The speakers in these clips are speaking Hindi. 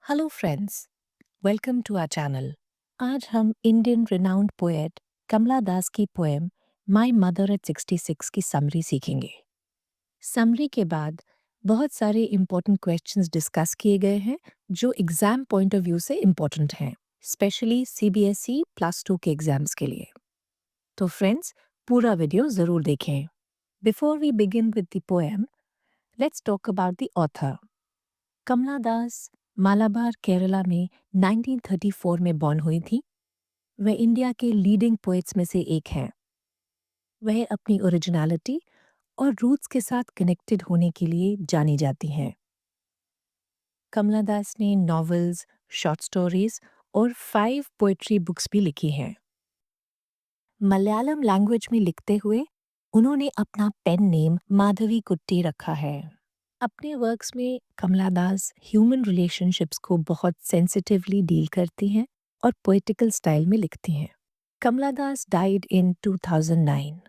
Hello friends, welcome to our channel. आज हम Indian renowned poet Kamala Das की पोएम माय मदर एट 66 की समरी सीखेंगे। समरी के बाद बहुत सारे इम्पोर्टेंट क्वेश्चंस डिस्कस किए गए हैं जो एग्जाम पॉइंट ऑफ व्यू से इम्पोर्टेंट हैं, स्पेशली सीबीएसई प्लस 2 के एग्जाम्स के लिए। तो फ्रेंड्स, पूरा वीडियो जरूर देखें। Before we begin with the poem, let's talk about the author. Kamala Das Malabar Kerala में 1934 में बॉर्न हुई थी। वह इंडिया के लीडिंग पोएट्स में से एक हैं। वह अपनी ओरिजिनलिटी और रूट्स के साथ कनेक्टेड होने के लिए जानी जाती हैं। कमला दास ने नॉवेल्स, शॉर्ट स्टोरीज और 5 पोएट्री बुक्स भी लिखी हैं। मलयालम लैंग्वेज में लिखते हुए उन्होंने अपना पेन नेम माधवी कुट्टी रखा है। अपने वर्क्स में कमला दास ह्यूमन रिलेशनशिप्स को बहुत सेंसिटिवली डील करती हैं और पोएटिकल स्टाइल में लिखती हैं। कमला दास डाइड इन 2009।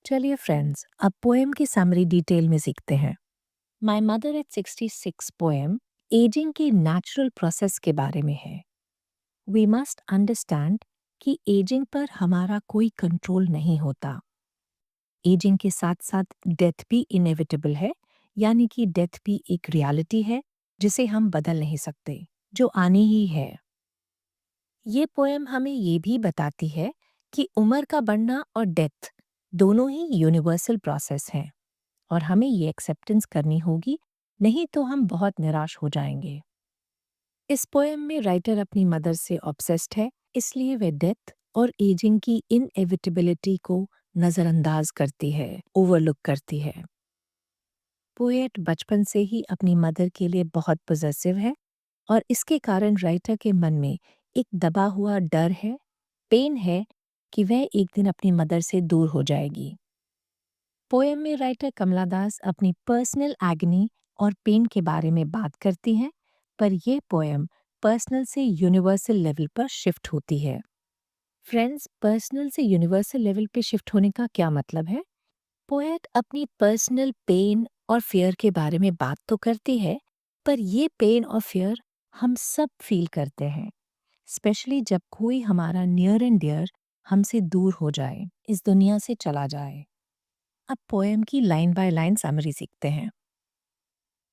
चलिए फ्रेंड्स, अब पोएम की समरी डिटेल में सीखते हैं। My mother eight 66 poem ageing की नेचुरल प्रोसेस के बारे में है। वी मस्ट अंडरस्टैंड कि एजिंग पर हमारा कोई कंट्रोल नहीं होता। एजिंग के साथ साथ डेथ भी इनएविटेबल है, यानी कि डेथ भी एक रियलिटी है जिसे हम बदल नहीं सकते, जो आनी ही है। ये पोएम हमें ये भी बताती है कि उम्र का बढ़ना और डेथ दोनों ही यूनिवर्सल प्रोसेस हैं और हमें ये एक्सेप्टेंस करनी होगी, नहीं तो हम बहुत निराश हो जाएंगे। इस पोएम में राइटर अपनी मदर से ऑब्सेस्ड है, इसलिए वह डेथ और एजिंग की इनएविटेबिलिटी को नजरअंदाज करती है, ओवरलुक करती है। पोएट बचपन से ही अपनी मदर के लिए बहुत पॉजिटिव है और इसके कारण राइटर के मन में एक दबा हुआ डर है, पेन है कि वह एक दिन अपनी मदर से दूर हो जाएगी। पोएम में राइटर कमला दास अपनी पर्सनल एगनी और पेन के बारे में बात करती हैं, पर यह पोएम पर्सनल से यूनिवर्सल लेवल पर शिफ्ट होती है। फ्रेंड्स, पर्सनल से यूनिवर्सल लेवल पे शिफ्ट होने का क्या मतलब है? पोएट अपनी पर्सनल पेन और फियर के बारे में बात तो करती है, पर ये पेन और फियर हम सब फील करते हैं, स्पेशली जब कोई हमारा नियर एंड डियर हमसे दूर हो जाए, इस दुनिया से चला जाए। अब पोएम की लाइन बाय लाइन समरी सीखते हैं।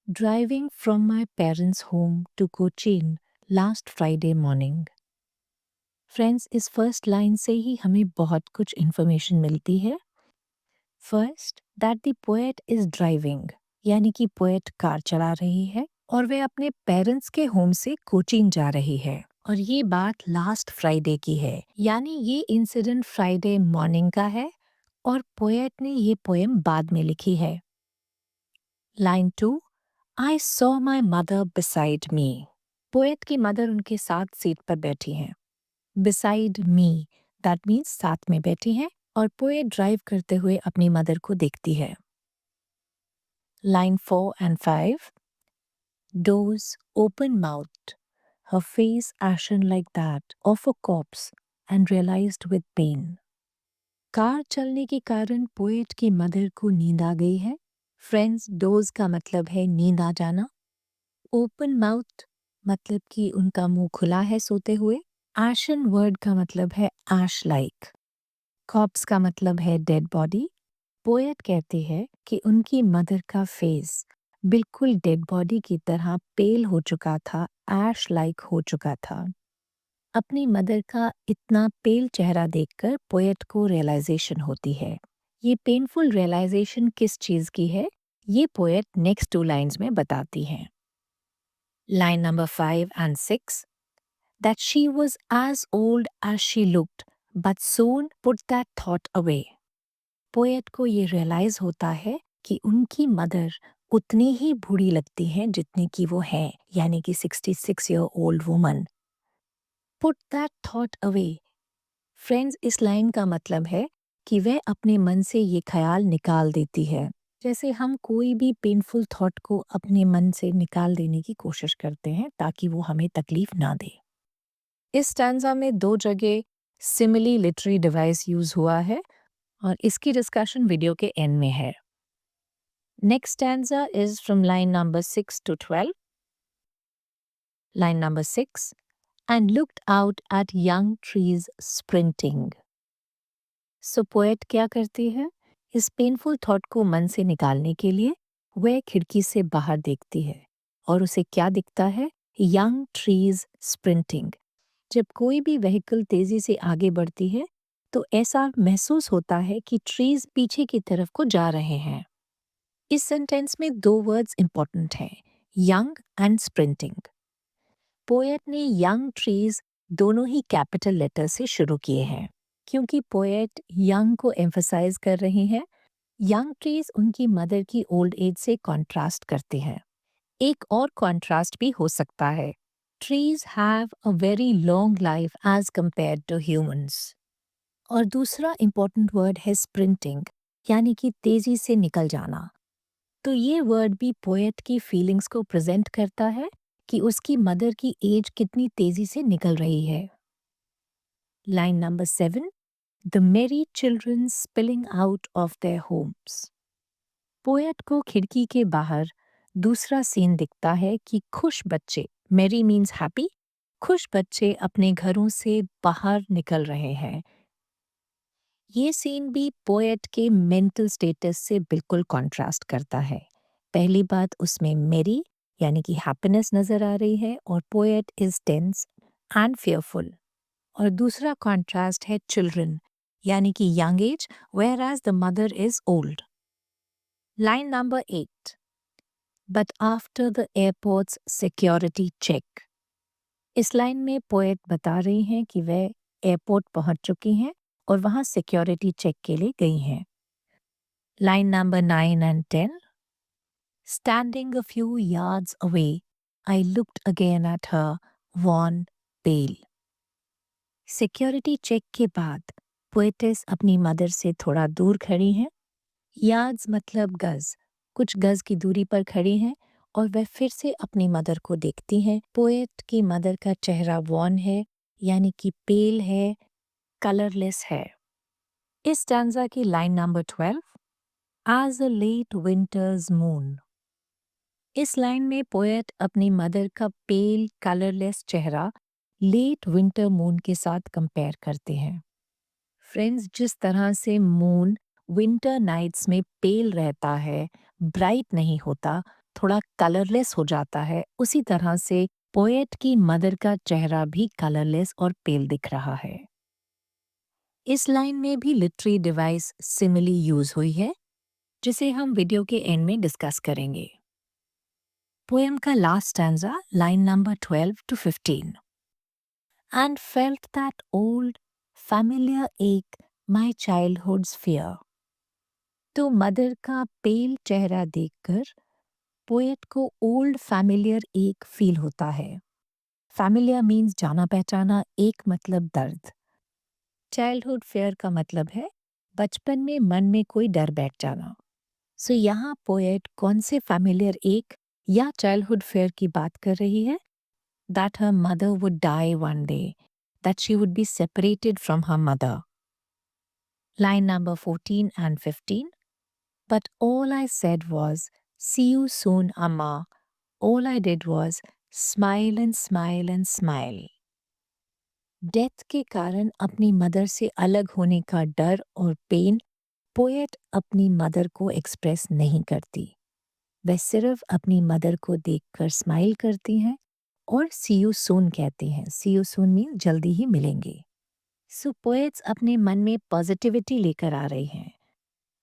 Driving from my parents home to Cochin last Friday morning. Friends, इस फर्स्ट लाइन से ही हमें बहुत कुछ इंफॉर्मेशन मिलती है। First, that the poet is driving, यानी कि पोएट कार चला रही है और वे अपने पेरेंट्स के होम से कोचीन जा रही है, और ये बात लास्ट फ्राइडे की है, यानी ये इंसिडेंट फ्राइडे मॉर्निंग का है और पोएट ने ये पोएम बाद में लिखी है। Line 2, I saw my mother beside me. Poet की मदर उनके साथ सीट पर बैठी हैं। बिसाइड मी, दैट मीन्स साथ में बैठी हैं, और पोएट ड्राइव करते हुए अपनी मदर को देखती है। Line 4 and 5, doors open mouth, her face ashen like that of a corpse and realized with pain. Car चलने के कारण पोएट की मदर को नींद आ गई है। फ्रेंड्स, डोज का मतलब है नींद आ जाना। ओपन माउथ मतलब कि उनका मुंह खुला है सोते हुए। एशन वर्ड का मतलब है एश लाइक। कॉप्स का मतलब है डेड बॉडी। पोएट कहती है कि उनकी मदर का फेस बिल्कुल डेड बॉडी की तरह पेल हो चुका था, ऐश लाइक हो चुका था। अपनी मदर का इतना पेल चेहरा देखकर पोएट को रियलाइजेशन होती है। ये पेनफुल रियलाइजेशन किस चीज की है, ये पोएट नेक्स्ट 2 लाइन्स में बताती हैं। Line number 5 and 6, that she was as old as she looked, but soon put that thought away. Poet को ये रियलाइज होता है कि उनकी मदर उतनी ही बूढ़ी लगती हैं जितनी कि वो है, यानी कि 66 year old woman. Put that thought away. Friends, इस लाइन का मतलब है कि वह अपने मन से ये ख्याल निकाल देती है, जैसे हम कोई भी पेनफुल थॉट को अपने मन से निकाल देने की कोशिश करते हैं ताकि वो हमें तकलीफ ना दे। इस स्टैंजा में 2 जगह सिमिली लिटरेरी डिवाइस यूज हुआ है और इसकी डिस्कशन वीडियो के एंड में है। Next stanza is from line number 6 to 12. Line number 6. And looked out at young trees sprinting. So poet क्या करती है? इस पेनफुल थॉट को मन से निकालने के लिए वह खिड़की से बाहर देखती है और उसे क्या दिखता है? Young trees sprinting. जब कोई भी व्हीकल तेजी से आगे बढ़ती है तो ऐसा महसूस होता है कि ट्रीज पीछे की तरफ को जा रहे हैं। इस सेंटेंस में दो वर्ड्स इंपॉर्टेंट हैं, यंग एंड स्प्रिंटिंग। पोएट ने यंग ट्रीज दोनों ही कैपिटल लेटर से शुरू किए हैं क्योंकि पोएट यंग को एम्फसाइज कर रही हैं। यंग ट्रीज उनकी मदर की ओल्ड एज से कॉन्ट्रास्ट करते हैं। एक और कॉन्ट्रास्ट भी हो सकता है, trees have a very long life as compared to humans. और दूसरा इंपॉर्टेंट वर्ड है स्प्रिंटिंग, यानी कि तेजी से निकल जाना। तो ये वर्ड भी पोएट की फीलिंग्स को प्रेजेंट करता है कि उसकी मदर की एज कितनी तेजी से निकल रही है। Line number 7. द मेरी children spilling out of their homes. Poet को खिड़की के बाहर दूसरा सीन दिखता है कि खुश बच्चे, मेरी मीन्स हैप्पी, खुश बच्चे अपने घरों से बाहर निकल रहे हैं। ये सीन भी पोएट के मेंटल स्टेटस से बिल्कुल कॉन्ट्रास्ट करता है। पहली बात, उसमें मेरी यानी कि हैप्पीनेस नजर आ रही है और poet is tense and fearful। और दूसरा कॉन्ट्रास्ट है चिल्ड्रन यानी कि young age, whereas the mother is old. Line number 8. But after the airports security check. इस लाइन में पोएट बता रही हैं कि वह एयरपोर्ट पहुंच चुकी हैं और वहां सिक्योरिटी चेक के लिए गई हैं। Line number 9 and 10. Standing a few yards away, I looked again at her, worn, pale. Security check के बाद पोएटेस अपनी मदर से थोड़ा दूर खड़ी हैं। यार्ड्स मतलब गज, कुछ गज की दूरी पर खड़ी हैं और वह फिर से अपनी मदर को देखती हैं। पोएट की मदर का चेहरा वॉर्न है यानी कि पेल है, कलरलेस है। इस स्टैंजा की line number 12, as a late winter's moon. इस लाइन में पोएट अपनी मदर का पेल कलरलेस चेहरा लेट विंटर मून के साथ कंपेयर करते हैं। फ्रेंड्स, जिस तरह से मून विंटर नाइट्स में पेल रहता है, ब्राइट नहीं होता, थोड़ा कलरलेस हो जाता है, उसी तरह से पोएट की मदर का चेहरा भी कलरलेस और पेल दिख रहा है। इस लाइन में भी लिटरेरी डिवाइस सिमिली यूज हुई है जिसे हम वीडियो के एंड में डिस्कस करेंगे। पोएम का last stanza line number 12 to 15. And felt that old familiar ache, my childhood's fear. तो मदर का पेल चेहरा देखकर पोएट को ओल्ड फैमिलियर एक फील होता है। फैमिलियर मीन्स जाना पहचाना, एक मतलब दर्द। चाइल्डहुड फेयर का मतलब है बचपन में मन में कोई डर बैठ जाना। सो यहाँ पोएट कौन से फैमिलियर एक या चाइल्डहुड फेयर की बात कर रही है? That her mother would die one day, that she would be separated from her mother. Line number 14 and 15. But all I said was, see you soon, Amma. All I did was smile and smile and smile. Death के कारण अपनी मदर से अलग होने का डर और पेन पोएट अपनी मदर को एक्सप्रेस नहीं करती। वह सिर्फ अपनी मदर को देखकर स्माइल करती हैं और सी यू सून कहती हैं। सी यू सून मीन जल्दी ही मिलेंगे। सो पोएट्स अपने मन में पॉजिटिविटी लेकर आ रही हैं।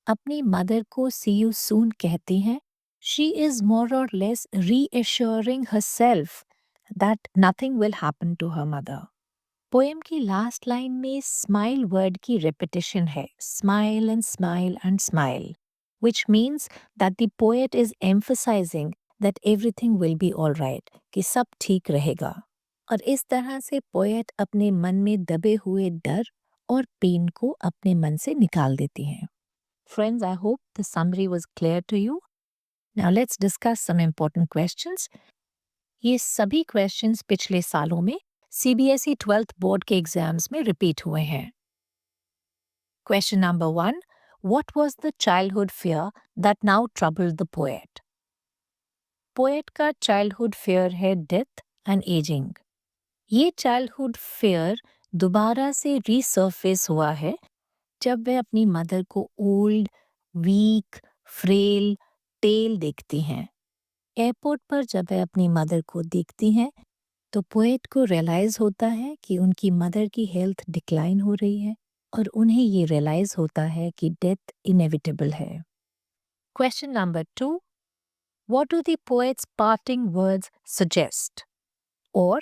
अपनी मदर को सी यू सून कहती हैं। She is more or less reassuring herself that nothing will happen to her mother. Poem की लास्ट लाइन में स्माइल वर्ड की रिपीटिशन है, smile and smile, which means that the poet is emphasizing that everything will be all right, कि सब ठीक रहेगा। और इस तरह से पोएट अपने मन में दबे हुए डर और पेन को अपने मन से निकाल देती हैं। Friends, I hope the summary was clear to you. Now let's discuss some important questions. ये सभी questions पिछले सालों में CBSE 12th बोर्ड के एग्जाम्स में रिपीट हुए हैं। Question number 1. What was the childhood fear that now troubled the poet? Poet का चाइल्डहुड फेयर है डेथ एंड एजिंग। ये चाइल्डहुड फेयर दोबारा से रीसर्फेस हुआ है जब वह अपनी मदर को ओल्ड, वीक, फ्रेल, टेल देखती हैं। एयरपोर्ट पर जब वह अपनी मदर को देखती हैं तो पोएट को रियलाइज होता है कि उनकी मदर की हेल्थ डिक्लाइन हो रही है और उन्हें ये रियलाइज होता है कि डेथ इनएविटेबल है। Question number 2, what do the poet's parting words suggest? और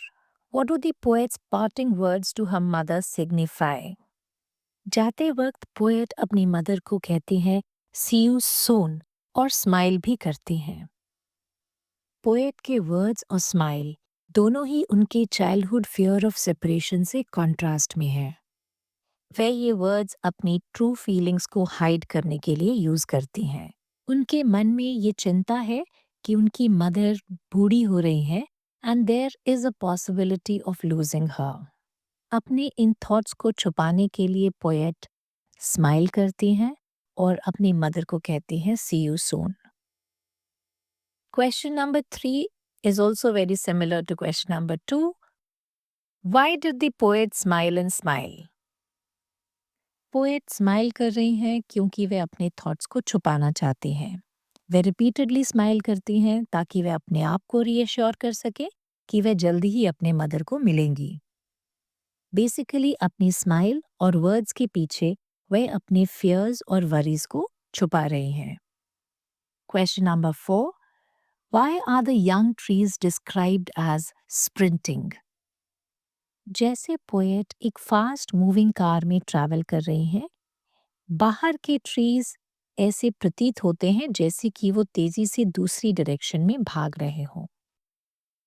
what do the poet's parting words to her mother signify? जाते वक्त पोएट अपनी मदर को कहती हैं सी यू सून और स्माइल भी करती हैं। पोएट के वर्ड्स और स्माइल दोनों ही उनके चाइल्डहुड फियर ऑफ सेपरेशन से कॉन्ट्रास्ट में है। वह ये वर्ड्स अपनी ट्रू फीलिंग्स को हाइड करने के लिए यूज करती हैं। उनके मन में ये चिंता है कि उनकी मदर बूढ़ी हो रही है and there is a possibility of losing her. अपने इन थॉट्स को छुपाने के लिए पोएट स्माइल करती हैं और अपनी मदर को कहती हैं सी you soon. Question number 3 is also very similar to question number 2. Why did the poet smile and smile? Poet smile कर रही हैं क्योंकि वे अपने थॉट्स को छुपाना चाहती हैं। वे रिपीटेडली स्माइल करती हैं ताकि वे अपने आप को रीअश्योर कर सके कि वे जल्दी ही अपने मदर को मिलेंगी। बेसिकली अपनी स्माइल और वर्ड्स के पीछे वे अपने फियर्स और वरीज को छुपा रही हैं। Question number 4, Why are the young trees described as sprinting? जैसे पोएट एक फास्ट मूविंग कार में ट्रैवल कर रही हैं, बाहर के ट्रीज ऐसे प्रतीत होते हैं जैसे कि वो तेजी से दूसरी डायरेक्शन में भाग रहे हों।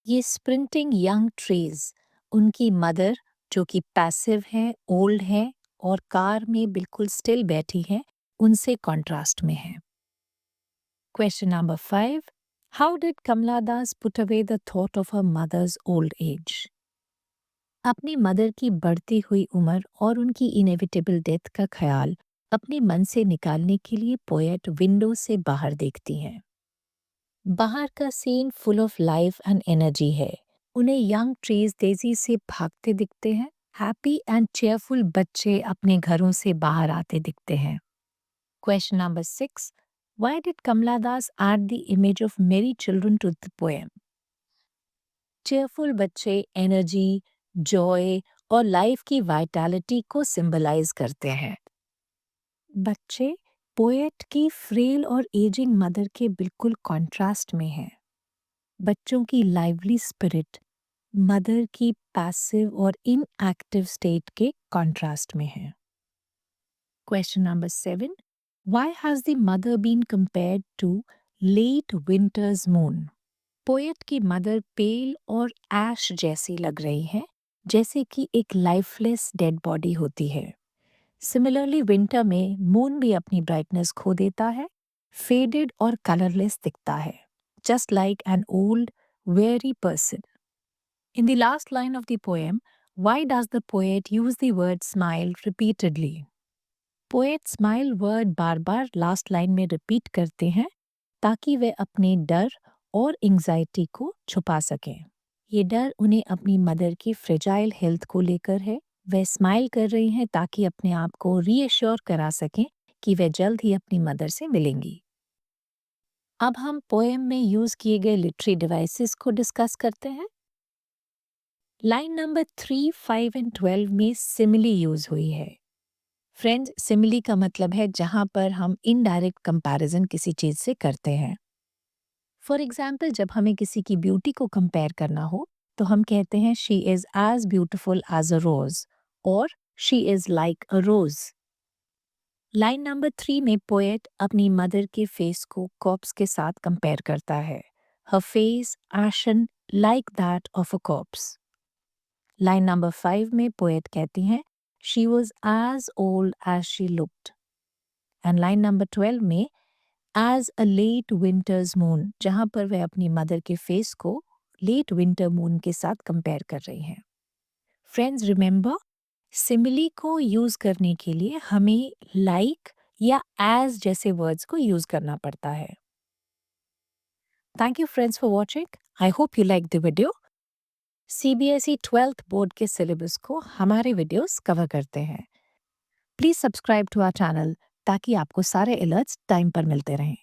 ये स्प्रिंटिंग यंग ट्रीज उनकी मदर जो कि पैसिव है, ओल्ड है और कार में बिल्कुल स्टिल बैठी है, उनसे कॉन्ट्रास्ट में है। Question number 5, How did Kamala Das put away the thought of her mother's old age? अपनी मदर की बढ़ती हुई उम्र और उनकी इनएविटेबल डेथ का ख्याल अपने मन से निकालने के लिए पोएट विंडो से बाहर देखती हैं। बाहर का scene full of life and energy है। उन्हें यंग ट्रीज तेजी से भागते दिखते हैं। हैप्पी एंड चेयरफुल बच्चे अपने घरों से बाहर आते दिखते हैं। Question number 6, Why did Kamala Das add the image of merry children to the poem? Cheerful बच्चे एनर्जी, जॉय और लाइफ की वाइटैलिटी को सिंबलाइज करते हैं। बच्चे पोएट की फ्रेल और एजिंग मदर के बिल्कुल कॉन्ट्रास्ट में हैं। बच्चों की लाइवली स्पिरिट मदर की पैसिव और इनएक्टिव स्टेट के कॉन्ट्रास्ट में है। Question number 7, Why has the mother been compared to late winter's moon? Poet की मदर पेल और ऐश जैसी लग रही है, जैसे कि एक लाइफलेस डेड बॉडी होती है। सिमिलरली विंटर में मून भी अपनी ब्राइटनेस खो देता है, फेडेड और कलरलेस दिखता है, just like an old very person. In the last line of the poem, why does the poet use the word smile repeatedly? Poet smile word bar bar last line में रिपीट करते हैं ताकि वे अपने डर और एंजाइटी को छुपा सकें। ये डर उन्हें अपनी मदर की फ्रेजाइल हेल्थ को लेकर है। वे स्माइल कर रही हैं ताकि अपने आप को रीअश्योर करा सकें कि वे जल्द ही अपनी मदर से मिलेंगी। अब हम पोएम में यूज किए गए लिटरेरी डिवाइसेस को डिस्कस करते हैं। लाइन नंबर 3, 5 एंड 12 में सिमिली यूज हुई है। फ्रेंड्स, सिमिली का मतलब है जहां पर हम इनडायरेक्ट कंपैरिजन किसी चीज से करते हैं। फॉर एग्जाम्पल, जब हमें किसी की ब्यूटी को कंपेयर करना हो तो हम कहते हैं she is as beautiful as a rose और she is like a rose. Line number 3 में पोएट अपनी मदर के फेस को कॉर्प्स के साथ कंपेयर करता है। Her face ashen like that of a corpse. Line number 5 में पोएट कहती हैं she was as old as she looked. And line number 12 में as a late winter's moon, जहां पर वह अपनी मदर के फेस को लेट विंटर मून के साथ कंपेयर कर रही हैं। फ्रेंड्स, रिमेंबर, सिमिली को यूज करने के लिए हमें लाइक या एज जैसे वर्ड्स को यूज करना पड़ता है। Thank you friends for watching. I hope you like the video. CBSE 12th board के सिलेबस को हमारे वीडियोस कवर करते हैं। Please subscribe to our channel ताकि आपको सारे अलर्ट्स टाइम पर मिलते रहें।